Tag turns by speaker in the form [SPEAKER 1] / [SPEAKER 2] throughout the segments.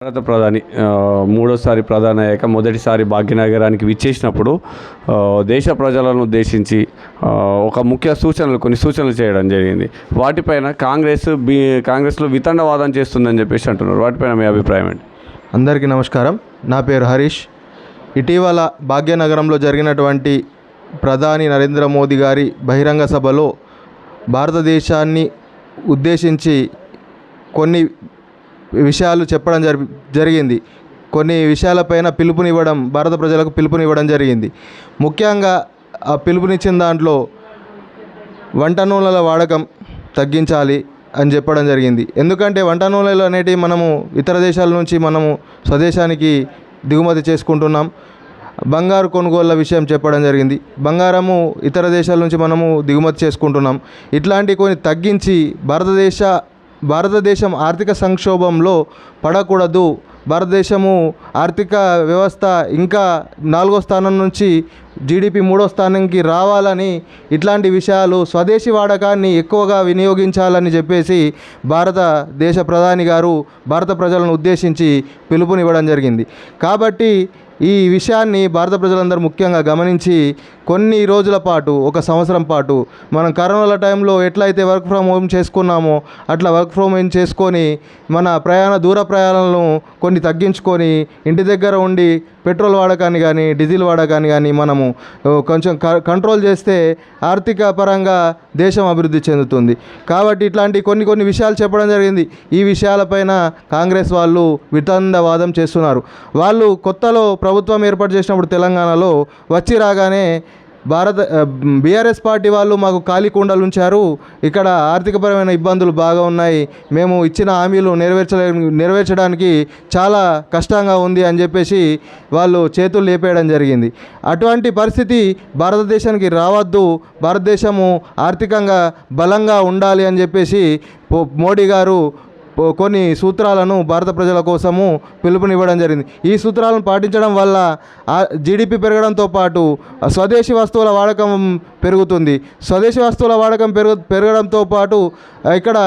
[SPEAKER 1] భారత ప్రధాని మూడోసారి ప్రధాని అయ్యాక మొదటిసారి భాగ్యనగరానికి విచ్చేసినప్పుడు దేశ ప్రజలను ఉద్దేశించి ఒక ముఖ్య కొన్ని సూచనలు చేయడం జరిగింది. వాటిపైన కాంగ్రెస్లో వితండవాదం చేస్తుందని చెప్పేసి అంటున్నారు. వాటిపైన మీ అభిప్రాయం ఏంటి?
[SPEAKER 2] అందరికీ నమస్కారం. నా పేరు హరీష్. ఇటీవల భాగ్యనగరంలో జరిగినటువంటి ప్రధాని నరేంద్ర మోదీ గారి బహిరంగ సభలో భారతదేశాన్ని ఉద్దేశించి కొన్ని విషయాలు చెప్పడం జరిగింది. కొన్ని విషయాలపైన భారత ప్రజలకు పిలుపునివ్వడం జరిగింది. ముఖ్యంగా ఆ పిలుపునిచ్చిన దాంట్లో వంట నూనెల వాడకం తగ్గించాలి అని చెప్పడం జరిగింది. ఎందుకంటే వంట నూనెలు అనేటివి మనము ఇతర దేశాల నుంచి మనము స్వదేశానికి దిగుమతి చేసుకుంటున్నాం. బంగారు కొనుగోళ్ల విషయం చెప్పడం జరిగింది. బంగారము ఇతర దేశాల నుంచి మనము దిగుమతి చేసుకుంటున్నాం. ఇట్లాంటి కొన్ని తగ్గించి భారతదేశం ఆర్థిక సంక్షోభంలో పడకూడదు. భారతదేశము ఆర్థిక వ్యవస్థ ఇంకా 4వ స్థానం నుంచి జీడిపి 3వ స్థానానికి రావాలని, ఇట్లాంటి విషయాలు స్వదేశీ వాడకాన్ని ఎక్కువగా వినియోగించాలని చెప్పేసి భారతదేశ ప్రధాని గారు భారత ప్రజలను ఉద్దేశించి పిలుపునివ్వడం జరిగింది. కాబట్టి ఈ విషయాన్ని భారత ప్రజలందరూ ముఖ్యంగా గమనించి కొన్ని రోజుల పాటు, 1 సంవత్సరం పాటు మనం కరోనా టైంలో ఎట్లయితే వర్క్ ఫ్రమ్ హోమ్ చేసుకున్నామో అట్లా వర్క్ ఫ్రమ్ హోమ్ చేసుకొని మన దూర ప్రయాణాలను కొన్ని తగ్గించుకొని ఇంటి దగ్గర ఉండి పెట్రోల్ వాడకాన్ని కానీ డీజిల్ వాడకాన్ని కానీ మనము కొంచెం కంట్రోల్ చేస్తే ఆర్థిక పరంగా దేశం అభివృద్ధి చెందుతుంది. కాబట్టి ఇట్లాంటి కొన్ని విషయాలు చెప్పడం జరిగింది. ఈ విషయాలపైన కాంగ్రెస్ వాళ్ళు వితండవాదం చేస్తున్నారు. వాళ్ళు కొత్తలో ప్రభుత్వం ఏర్పాటు చేసినప్పుడు తెలంగాణలో వచ్చి రాగానే బీఆర్ఎస్ పార్టీ వాళ్ళు మాకు ఖాళీ కుండలు ఉంచారు, ఇక్కడ ఆర్థికపరమైన ఇబ్బందులు బాగా ఉన్నాయి, మేము ఇచ్చిన హామీలు నెరవేర్చడానికి చాలా కష్టంగా ఉంది అని చెప్పేసి వాళ్ళు చేతులు లేపేయడం జరిగింది. అటువంటి పరిస్థితి భారతదేశానికి రావద్దు, భారతదేశము ఆర్థికంగా బలంగా ఉండాలి అని చెప్పేసి మోడీ గారు కొన్ని సూత్రాలను భారత ప్రజల కోసము పిలుపునివ్వడం జరిగింది. ఈ సూత్రాలను పాటించడం వల్ల జీడిపి పెరగడంతో పాటు స్వదేశీ వస్తువుల వాడకం పెరుగుతుంది. స్వదేశీ వస్తువుల వాడకం పెరగడంతో పాటు ఇక్కడ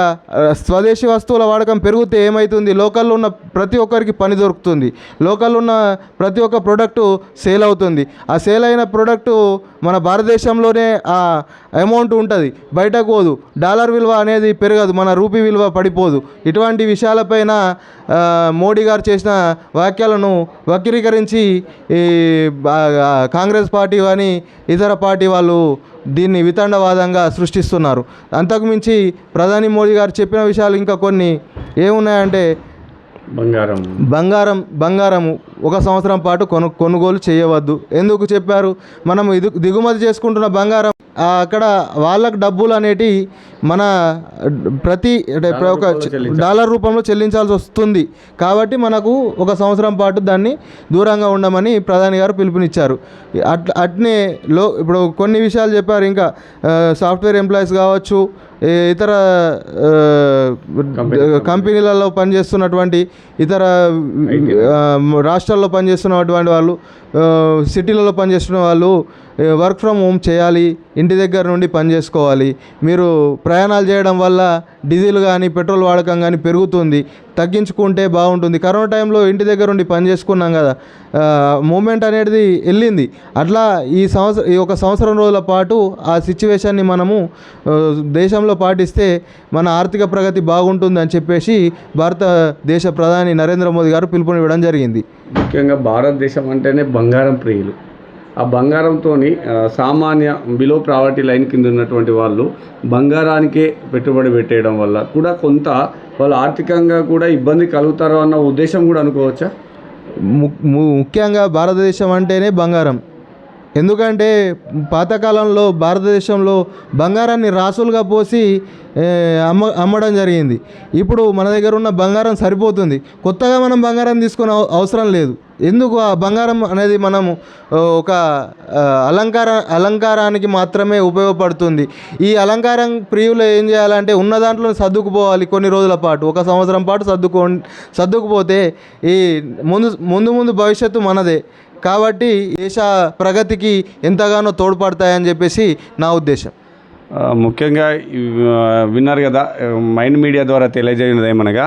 [SPEAKER 2] స్వదేశీ వస్తువుల వాడకం పెరిగితే ఏమవుతుంది, లోకల్లో ఉన్న ప్రతి ఒక్కరికి పని దొరుకుతుంది, లోకల్లో ఉన్న ప్రతి ఒక్క ప్రోడక్టు సేల్ అవుతుంది. ఆ సేల్ అయిన ప్రోడక్టు మన భారతదేశంలోనే ఆ అమౌంట్ ఉంటుంది, బయటకు పోదు. డాలర్ విలువ అనేది పెరగదు, మన రూపీ విలువ పడిపోదు. ఇటువంటి విషయాలపైన మోడీ గారు చేసిన వ్యాఖ్యలను వక్రీకరించి కాంగ్రెస్ పార్టీ కానీ ఇతర పార్టీ వాళ్ళు దీన్ని వితండవాదంగా సృష్టిస్తున్నారు. అంతకుమించి ప్రధాని మోదీ గారు చెప్పిన విషయాలు ఇంకా కొన్ని ఏమున్నాయంటే బంగారము 1 సంవత్సరం పాటు కొనుగోలు చేయవద్దు. ఎందుకు చెప్పారు? మనం దిగుమతి చేసుకుంటున్న బంగారం అక్కడ వాళ్ళకు డబ్బులు అనేటి మన ఒక డాలర్ రూపంలో చెల్లించాల్సి వస్తుంది. కాబట్టి మనకు 1 సంవత్సరం పాటు దాన్ని దూరంగా ఉండమని ప్రధాని గారు పిలుపునిచ్చారు. అట్నే ఇప్పుడు కొన్ని విషయాలు చెప్పారు. ఇంకా సాఫ్ట్వేర్ ఎంప్లాయీస్ కావచ్చు, ఇతర కంపెనీలలో పనిచేస్తున్నటువంటి, ఇతర రాష్ట్రాల్లో పనిచేస్తున్నటువంటి వాళ్ళు, సిటీలలో పనిచేస్తున్న వాళ్ళు వర్క్ ఫ్రమ్ హోమ్ చేయాలి, ఇంటి దగ్గర నుండి పని చేసుకోవాలి. మీరు ప్రయాణాలు చేయడం వల్ల డీజిల్ కానీ పెట్రోల్ వాడకం కానీ పెరుగుతుంది, తగ్గించుకుంటే బాగుంటుంది. కరోనా టైంలో ఇంటి దగ్గర ఉండి పని చేసుకున్నాం కదా, మూమెంట్ అనేది వెళ్ళింది. అట్లా ఈ 1 సంవత్సరం రోజుల పాటు ఆ సిచ్యువేషన్ని మనము దేశంలో పాటిస్తే మన ఆర్థిక ప్రగతి బాగుంటుంది అని చెప్పేసి భారతదేశ ప్రధాని నరేంద్ర మోదీ గారు పిలుపునివ్వడం జరిగింది.
[SPEAKER 1] ముఖ్యంగా భారతదేశం అంటేనే బంగారం ప్రియులు. ఆ బంగారంతో సామాన్య బిలో ప్రావర్టీ లైన్ కింద ఉన్నటువంటి వాళ్ళు బంగారానికే పెట్టుబడి పెట్టేయడం వల్ల కూడా కొంత వాళ్ళు ఆర్థికంగా కూడా ఇబ్బంది కలుగుతారు అన్న ఉద్దేశం కూడా అనుకోవచ్చా?
[SPEAKER 2] ముఖ్యంగా భారతదేశం అంటేనే బంగారం. ఎందుకంటే పాతకాలంలో భారతదేశంలో బంగారాన్ని రాసులుగా పోసి అమ్మడం జరిగింది. ఇప్పుడు మన దగ్గర ఉన్న బంగారం సరిపోతుంది, కొత్తగా మనం బంగారం తీసుకునే అవసరం లేదు. ఎందుకు? ఆ బంగారం అనేది మనము ఒక అలంకారానికి మాత్రమే ఉపయోగపడుతుంది. ఈ అలంకారం ప్రియులు ఏం చేయాలంటే ఉన్న దాంట్లో సర్దుకుపోవాలి. కొన్ని రోజుల పాటు, 1 సంవత్సరం పాటు సర్దుకుపోతే ఈ ముందు భవిష్యత్తు మనదే. కాబట్టి దేశ ప్రగతికి ఎంతగానో తోడ్పడతాయని చెప్పేసి నా ఉద్దేశం.
[SPEAKER 1] ముఖ్యంగా విన్నారు కదా, మైండ్ మీడియా ద్వారా తెలియజేయడం ఏమనగా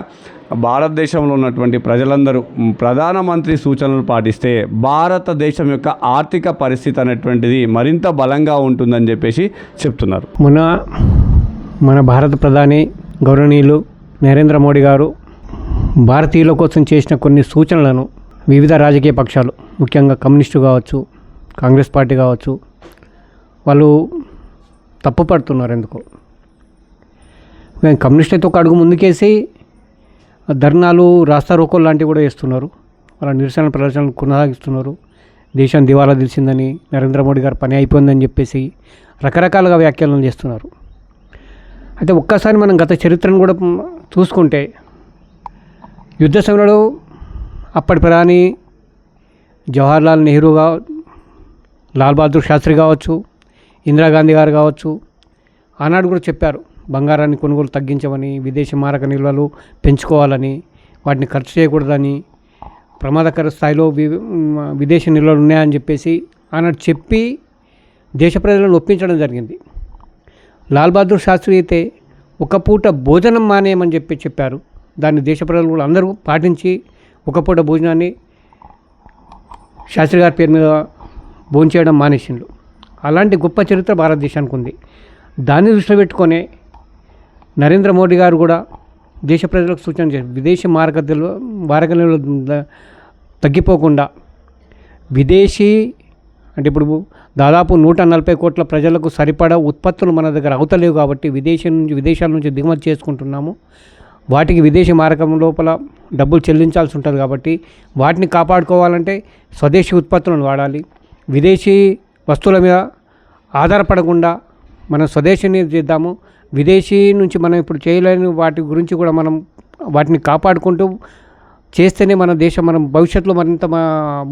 [SPEAKER 1] భారతదేశంలో ఉన్నటువంటి ప్రజలందరూ ప్రధానమంత్రి సూచనలు పాటిస్తే భారతదేశం యొక్క ఆర్థిక పరిస్థితి అనేటువంటిది మరింత బలంగా ఉంటుందని చెప్పేసి చెప్తున్నారు.
[SPEAKER 3] మన భారత ప్రధాని గౌరవనీయులు నరేంద్ర మోడీ గారు భారతీయుల కోసం చేసిన కొన్ని సూచనలను వివిధ రాజకీయ పక్షాలు, ముఖ్యంగా కమ్యూనిస్టు కావచ్చు, కాంగ్రెస్ పార్టీ కావచ్చు, వాళ్ళు తప్పుపడుతున్నారు. ఎందుకో కమ్యూనిస్ట్ అయితే ఒక అడుగు ముందుకేసి ధర్నాలు, రాస్తా రోకోలు లాంటివి కూడా చేస్తున్నారు. వాళ్ళ నిరసన ప్రదర్శనలు కొనసాగిస్తున్నారు. దేశం దివాలా తెలిసిందని, నరేంద్ర మోడీ గారు పని అయిపోయిందని చెప్పేసి రకరకాలుగా వ్యాఖ్యలను చేస్తున్నారు. అయితే ఒక్కసారి మనం గత చరిత్రను కూడా చూసుకుంటే యుద్ధ సమయంలో అప్పటి ప్రధాని జవహర్లాల్ నెహ్రూ లాల్ బహదూర్ శాస్త్రి కావచ్చు, ఇందిరాగాంధీ గారు కావచ్చు, ఆనాడు కూడా చెప్పారు బంగారాన్ని కొనుగోలు తగ్గించమని, విదేశీ మారక నిల్వలు పెంచుకోవాలని, వాటిని ఖర్చు చేయకూడదని, ప్రమాదకర స్థాయిలో విదేశీ నిల్వలు ఉన్నాయని చెప్పేసి ఆనాడు చెప్పి దేశ ప్రజలను ఒప్పించడం జరిగింది. లాల్ బహదూర్ శాస్త్రి అయితే ఒక పూట భోజనం మానేయమని చెప్పారు. దాన్ని దేశ ప్రజలు కూడా అందరూ పాటించి ఒక పూట భోజనాన్ని శాస్త్రి గారి పేరు మీద భోంచేయడం మానేసిండ్రు. అలాంటి గొప్ప చరిత్ర భారతదేశానికి ఉంది. దాన్ని దృష్టిలో పెట్టుకొని నరేంద్ర మోడీ గారు కూడా దేశ ప్రజలకు సూచన చేశారు. విదేశీ మారకలు తగ్గిపోకుండా విదేశీ అంటే ఇప్పుడు దాదాపు 140 కోట్ల ప్రజలకు సరిపడా ఉత్పత్తులు మన దగ్గర అవుతలేవు కాబట్టి విదేశాల నుంచి దిగుమతి చేసుకుంటున్నాము. వాటికి విదేశీ మారకం లోపల డబ్బులు చెల్లించాల్సి ఉంటుంది కాబట్టి వాటిని కాపాడుకోవాలంటే స్వదేశీ ఉత్పత్తులను వాడాలి. విదేశీ వస్తువుల మీద ఆధారపడకుండా మనం స్వదేశీని చేద్దాము. విదేశీ నుంచి మనం ఇప్పుడు చేయలేని వాటి గురించి కూడా మనం వాటిని కాపాడుకుంటూ చేస్తేనే మన దేశం మనం భవిష్యత్తులో మరింత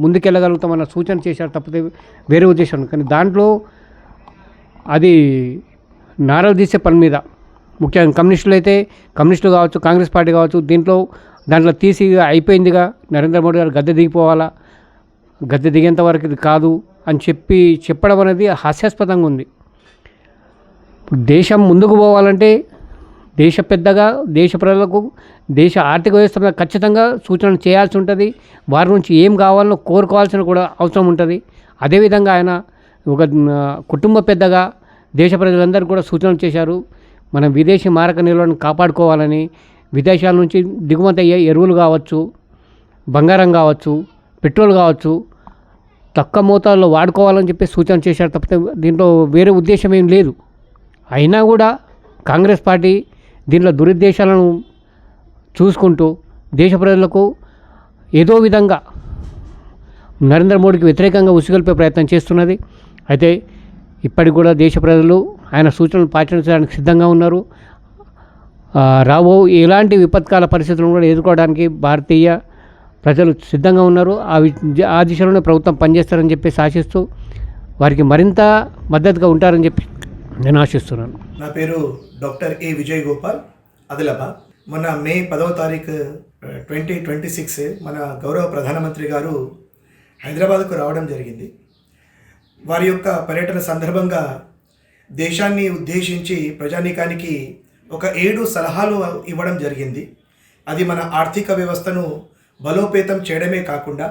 [SPEAKER 3] ముందుకెళ్ళగలుగుతామన్న సూచన చేశారు తప్పితే వేరే ఉద్దేశం. కానీ దాంట్లో అది నారలు తీసే పని మీద ముఖ్యంగా కమ్యూనిస్టులు కావచ్చు, కాంగ్రెస్ పార్టీ కావచ్చు, దాంట్లో తీసి అయిపోయిందిగా, నరేంద్ర మోడీ గారు గద్దె దిగిపోవాలా, గద్దె దిగేంత వరకు ఇది కాదు అని చెప్పడం అనేది హాస్యాస్పదంగా ఉంది. దేశం ముందుకు పోవాలంటే దేశ పెద్దగా దేశ ప్రజలకు దేశ ఆర్థిక వ్యవస్థ మీద ఖచ్చితంగా సూచనలు చేయాల్సి ఉంటుంది. వారి నుంచి ఏం కావాలో కోరుకోవాల్సిన కూడా అవసరం ఉంటుంది. అదేవిధంగా ఆయన ఒక కుటుంబ పెద్దగా దేశ ప్రజలందరికీ కూడా సూచనలు చేశారు. మనం విదేశీ మారక నిల్వలను కాపాడుకోవాలని, విదేశాల నుంచి దిగుమతి అయ్యే ఎరువులు కావచ్చు, బంగారం కావచ్చు, పెట్రోల్ కావచ్చు తక్కువ మోతాదులో వాడుకోవాలని చెప్పి సూచన చేశారు తప్పితే దీంట్లో వేరే ఉద్దేశం ఏం లేదు. అయినా కూడా కాంగ్రెస్ పార్టీ దీంట్లో దురుద్దేశాలను చూసుకుంటూ దేశ ప్రజలకు ఏదో విధంగా నరేంద్ర మోడీకి వ్యతిరేకంగా ఉసిగొల్పే ప్రయత్నం చేస్తున్నది. అయితే ఇప్పటికి కూడా దేశ ప్రజలు ఆయన సూచనలు పాటించడానికి సిద్ధంగా ఉన్నారు. ఎలాంటి విపత్కాల పరిస్థితులను కూడా ఎదుర్కోవడానికి భారతీయ ప్రజలు సిద్ధంగా ఉన్నారు. ఆ దిశలోనే ప్రభుత్వం పనిచేస్తారని చెప్పేసి ఆశిస్తూ వారికి మరింత మద్దతుగా ఉంటారని చెప్పి నేను ఆశిస్తున్నాను.
[SPEAKER 4] నా పేరు డాక్టర్ ఏ విజయ్ గోపాల్, ఆదిలాబాద్. మొన్న మే 10వ తారీఖు 2026 మన గౌరవ ప్రధానమంత్రి గారు హైదరాబాద్కు రావడం జరిగింది. వారి యొక్క పర్యటన సందర్భంగా దేశాన్ని ఉద్దేశించి ప్రజానీకానికి ఒక 7 సలహాలు ఇవ్వడం జరిగింది. అది మన ఆర్థిక వ్యవస్థను బలోపేతం చేయడమే కాకుండా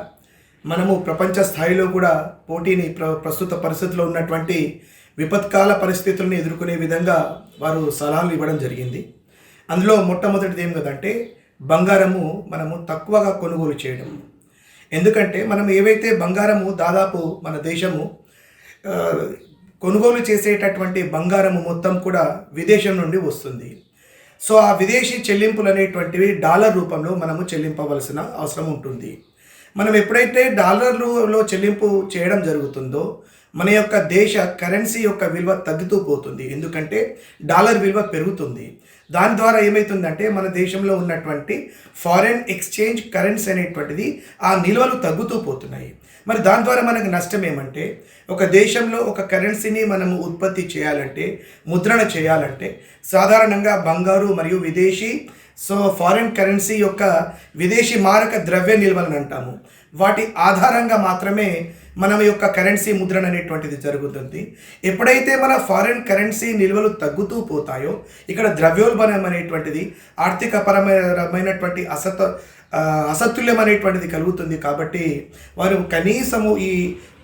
[SPEAKER 4] మనము ప్రపంచ స్థాయిలో కూడా పోటీని ప్రస్తుత పరిస్థితుల్లో ఉన్నటువంటి విపత్కాల పరిస్థితులను ఎదుర్కొనే విధంగా వారు సలహాలు ఇవ్వడం జరిగింది. అందులో మొట్టమొదటిది ఏం కదంటే బంగారము మనము తక్కువగా కొనుగోలు చేయడం. ఎందుకంటే మనం ఏవైతే బంగారము దాదాపు మన దేశము కొనుగోలు చేసేటటువంటి బంగారము మొత్తం కూడా విదేశం నుండి వస్తుంది. సో ఆ విదేశీ చెల్లింపులు అనేటువంటివి డాలర్ రూపంలో మనము చెల్లింపవలసిన అవసరం ఉంటుంది. మనం ఎప్పుడైతే డాలర్లో చెల్లింపు చేయడం జరుగుతుందో మన యొక్క దేశ కరెన్సీ యొక్క విలువ తగ్గుతూ పోతుంది. ఎందుకంటే డాలర్ విలువ పెరుగుతుంది. దాని ద్వారా ఏమవుతుందంటే మన దేశంలో ఉన్నటువంటి ఫారెన్ ఎక్స్చేంజ్ కరెన్సీ అనేటువంటిది ఆ నిల్వలు తగ్గుతూ పోతున్నాయి. మరి దాని ద్వారా మనకు నష్టం ఏమంటే ఒక దేశంలో ఒక కరెన్సీని మనము ఉత్పత్తి చేయాలంటే, ముద్రణ చేయాలంటే సాధారణంగా బంగారు మరియు ఫారెన్ కరెన్సీ యొక్క విదేశీ మారక ద్రవ్య నిల్వలను అంటాము. వాటి ఆధారంగా మాత్రమే మన యొక్క కరెన్సీ ముద్రణ అనేటువంటిది జరుగుతుంది. ఎప్పుడైతే మన ఫారిన్ కరెన్సీ నిల్వలు తగ్గుతూ పోతాయో ఇక్కడ ద్రవ్యోల్బణం అనేటువంటిది ఆర్థికపరమైనటువంటి అసతుల్యం అనేటువంటిది కలుగుతుంది. కాబట్టి వారు కనీసము ఈ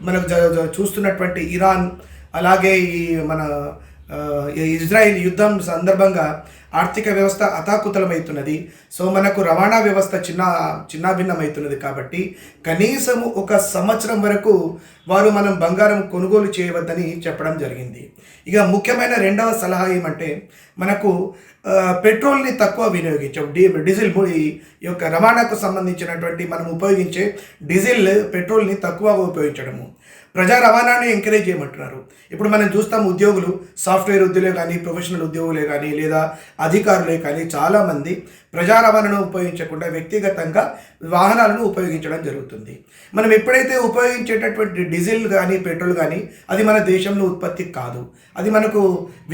[SPEAKER 4] మనకు చూస్తున్నటువంటి ఇరాన్ అలాగే ఈ మన ఇజ్రాయిల్ యుద్ధం సందర్భంగా ఆర్థిక వ్యవస్థ అతాకుతలమవుతున్నది. సో మనకు రవాణా వ్యవస్థ చిన్నాభిన్నమవుతున్నది. కాబట్టి కనీసము 1 సంవత్సరం వరకు వారు మనం బంగారం కొనుగోలు చేయవద్దని చెప్పడం జరిగింది. ఇక ముఖ్యమైన రెండవ సలహా ఏమంటే మనకు పెట్రోల్ని తక్కువ వినియోగించడం, డీజిల్ ఈ యొక్క రవాణాకు సంబంధించినటువంటి మనం ఉపయోగించే డీజిల్ పెట్రోల్ని తక్కువగా ఉపయోగించడము, ప్రజా రవాణాని ఎంకరేజ్ చేయమంటున్నారు. ఇప్పుడు మనం చూస్తాం ఉద్యోగులు, సాఫ్ట్వేర్ ఉద్యోగులే కానీ, ప్రొఫెషనల్ ఉద్యోగులే కానీ, లేదా అధికారులే కానీ చాలామంది ప్రజా రవాణాను ఉపయోగించకుండా వ్యక్తిగతంగా వాహనాలను ఉపయోగించడం జరుగుతుంది. మనం ఎప్పుడైతే ఉపయోగించేటటువంటి డీజిల్ కానీ పెట్రోల్ కానీ అది మన దేశంలో ఉత్పత్తి కాదు, అది మనకు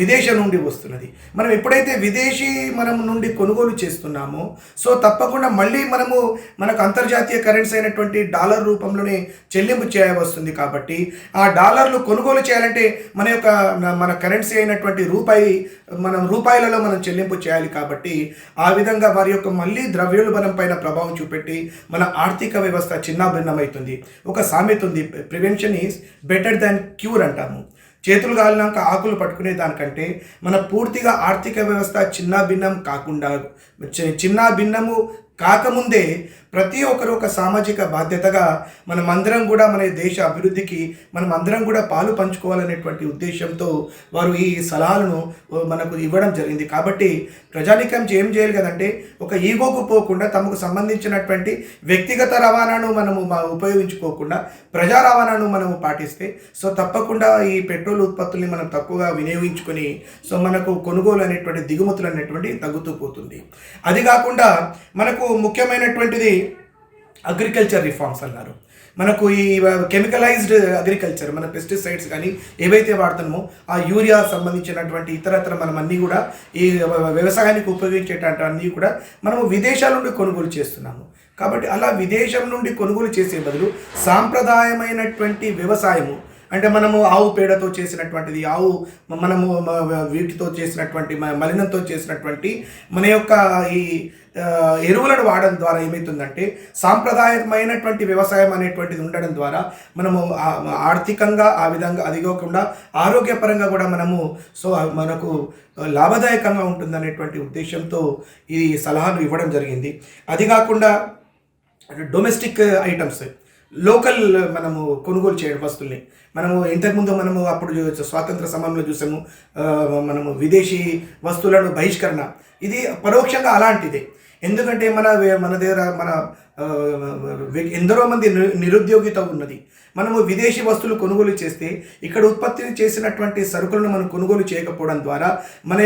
[SPEAKER 4] విదేశం నుండి వస్తున్నది. మనం ఎప్పుడైతే విదేశీ మనం నుండి కొనుగోలు చేస్తున్నామో సో తప్పకుండా మళ్ళీ మనకు అంతర్జాతీయ కరెన్సీ అయినటువంటి డాలర్ రూపంలోనే చెల్లింపు చేయవస్తుంది. కాబట్టి ఆ డాలర్లు కొనుగోలు చేయాలంటే మన కరెన్సీ అయినటువంటి రూపాయలలో మనం చెల్లింపు చేయాలి. కాబట్టి ఆ విధంగా వారి యొక్క మళ్ళీ ద్రవ్యోల్బణం పైన ప్రభావం చూపెట్టి మన ఆర్థిక వ్యవస్థ చిన్నాభిన్నమవుతుంది. ఒక సామెత ఉంది, prevention is better than cure అంటాము. చేతులు కాలినాక ఆకులు పట్టుకునే దానికంటే మన పూర్తిగా ఆర్థిక వ్యవస్థ చిన్నాభిన్నము కాకముందే ప్రతి ఒక్కరు ఒక సామాజిక బాధ్యతగా మనమందరం కూడా మన దేశ అభివృద్ధికి మనమందరం కూడా పాలు పంచుకోవాలనేటువంటి ఉద్దేశంతో వారు ఈ సలహాలను మనకు ఇవ్వడం జరిగింది. కాబట్టి ప్రజానికం ఏం చేయాలి కదంటే ఒక ఈగోకు పోకుండా తమకు సంబంధించినటువంటి వ్యక్తిగత రవాణాను మనము ఉపయోగించుకోకుండా ప్రజా రవాణాను మనము పాటిస్తే సో తప్పకుండా ఈ పెట్రోల్ ఉత్పత్తుల్ని మనం తక్కువగా వినియోగించుకొని సో మనకు కొనుగోలు అనేటువంటి దిగుమతులు అనేటువంటి తగ్గుతూ పోతుంది. అది కాకుండా మనకు ముఖ్యమైనటువంటిది అగ్రికల్చర్ రిఫార్మ్స్ అన్నారు. మనకు ఈ కెమికలైజ్డ్ అగ్రికల్చర్, మన పెస్టిసైడ్స్ కానీ ఏవైతే వాడుతున్నామో ఆ యూరియా సంబంధించినటువంటి ఇతరత్ర మనం అన్నీ కూడా ఈ వ్యవసాయానికి ఉపయోగించేటటువంటి అన్నీ కూడా మనము విదేశాల నుండి కొనుగోలు చేస్తున్నాము. కాబట్టి అలా విదేశం నుండి కొనుగోలు చేసే బదులు సాంప్రదాయమైనటువంటి వ్యవసాయము అంటే మనము ఆవు పేడతో చేసినటువంటిది, మనము వీటితో చేసినటువంటి మలినంతో చేసినటువంటి మన యొక్క ఈ ఎరువులను వాడడం ద్వారా ఏమవుతుందంటే సాంప్రదాయమైనటువంటి వ్యవసాయం అనేటువంటిది ఉండడం ద్వారా మనము ఆర్థికంగా ఆ విధంగా అది కాకుండా ఆరోగ్యపరంగా కూడా మనకు లాభదాయకంగా ఉంటుందనేటువంటి ఉద్దేశంతో ఈ సలహాలు ఇవ్వడం జరిగింది. అది కాకుండా డొమెస్టిక్ ఐటమ్స్ లోకల్ మనము కొనుగోలు చేయడం వస్తువుల్ని ఇంతకుముందు అప్పుడు స్వాతంత్ర సమయంలో చూసాము మనము విదేశీ వస్తువులను బహిష్కరణ, ఇది పరోక్షంగా అలాంటిదే. ఎందుకంటే మన దగ్గర ఎందరో మంది నిరుద్యోగిత ఉన్నది. మనము విదేశీ వస్తువులు కొనుగోలు చేస్తే ఇక్కడ ఉత్పత్తి చేసినటువంటి సరుకులను మనం కొనుగోలు చేయకపోవడం ద్వారా మన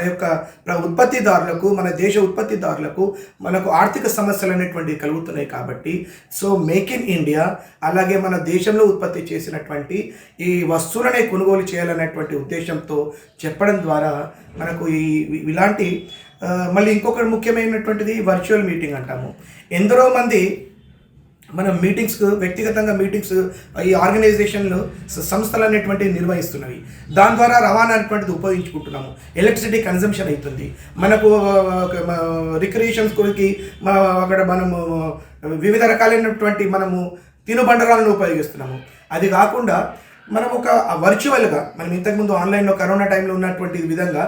[SPEAKER 4] యొక్క ఉత్పత్తిదారులకు, మన దేశ ఉత్పత్తిదారులకు మనకు ఆర్థిక సమస్యలు అనేటువంటివి కలుగుతున్నాయి. కాబట్టి సో మేక్ ఇన్ ఇండియా అలాగే మన దేశంలో ఉత్పత్తి చేసినటువంటి ఈ వస్తువులనే కొనుగోలు చేయాలనేటువంటి ఉద్దేశంతో చెప్పడం ద్వారా మనకు ఇలాంటి మళ్ళీ ఇంకొకటి ముఖ్యమైనటువంటిది వర్చువల్ మీటింగ్ అంటాము. ఎందరో మంది మనం వ్యక్తిగతంగా మీటింగ్స్ ఈ ఆర్గనైజేషన్లు సంస్థలు అనేటువంటివి నిర్వహిస్తున్నవి. దాని ద్వారా రవాణా అనేటువంటిది ఉపయోగించుకుంటున్నాము. ఎలక్ట్రిసిటీ కన్జంప్షన్ అవుతుంది. మనకు రిక్రియేషన్స్ కొరికి అక్కడ మనము వివిధ రకాలైనటువంటి మనము తినుబండరాలను ఉపయోగిస్తున్నాము. అది కాకుండా మనం ఒక వర్చువల్గా మనం ఇంతకుముందు ఆన్లైన్లో కరోనా టైంలో ఉన్నటువంటి విధంగా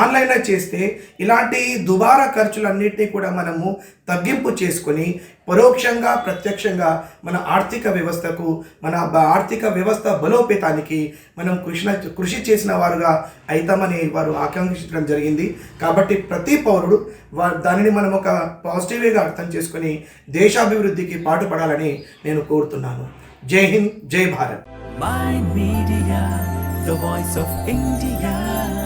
[SPEAKER 4] ఆన్లైన్లో చేస్తే ఇలాంటి దుబారా ఖర్చులన్నింటినీ కూడా మనము తగ్గింపు చేసుకొని పరోక్షంగా ప్రత్యక్షంగా మన ఆర్థిక వ్యవస్థకు, మన ఆర్థిక వ్యవస్థ బలోపేతానికి మనం కృషి చేసిన వారుగా అవుతామని వారు ఆకాంక్షించడం జరిగింది. కాబట్టి ప్రతి పౌరుడు దానిని మనం ఒక పాజిటివ్గా అర్థం చేసుకొని దేశాభివృద్ధికి పాటుపడాలని నేను కోరుతున్నాను. జై హింద్, జై Bharat.
[SPEAKER 5] Mind Media, the voice of India.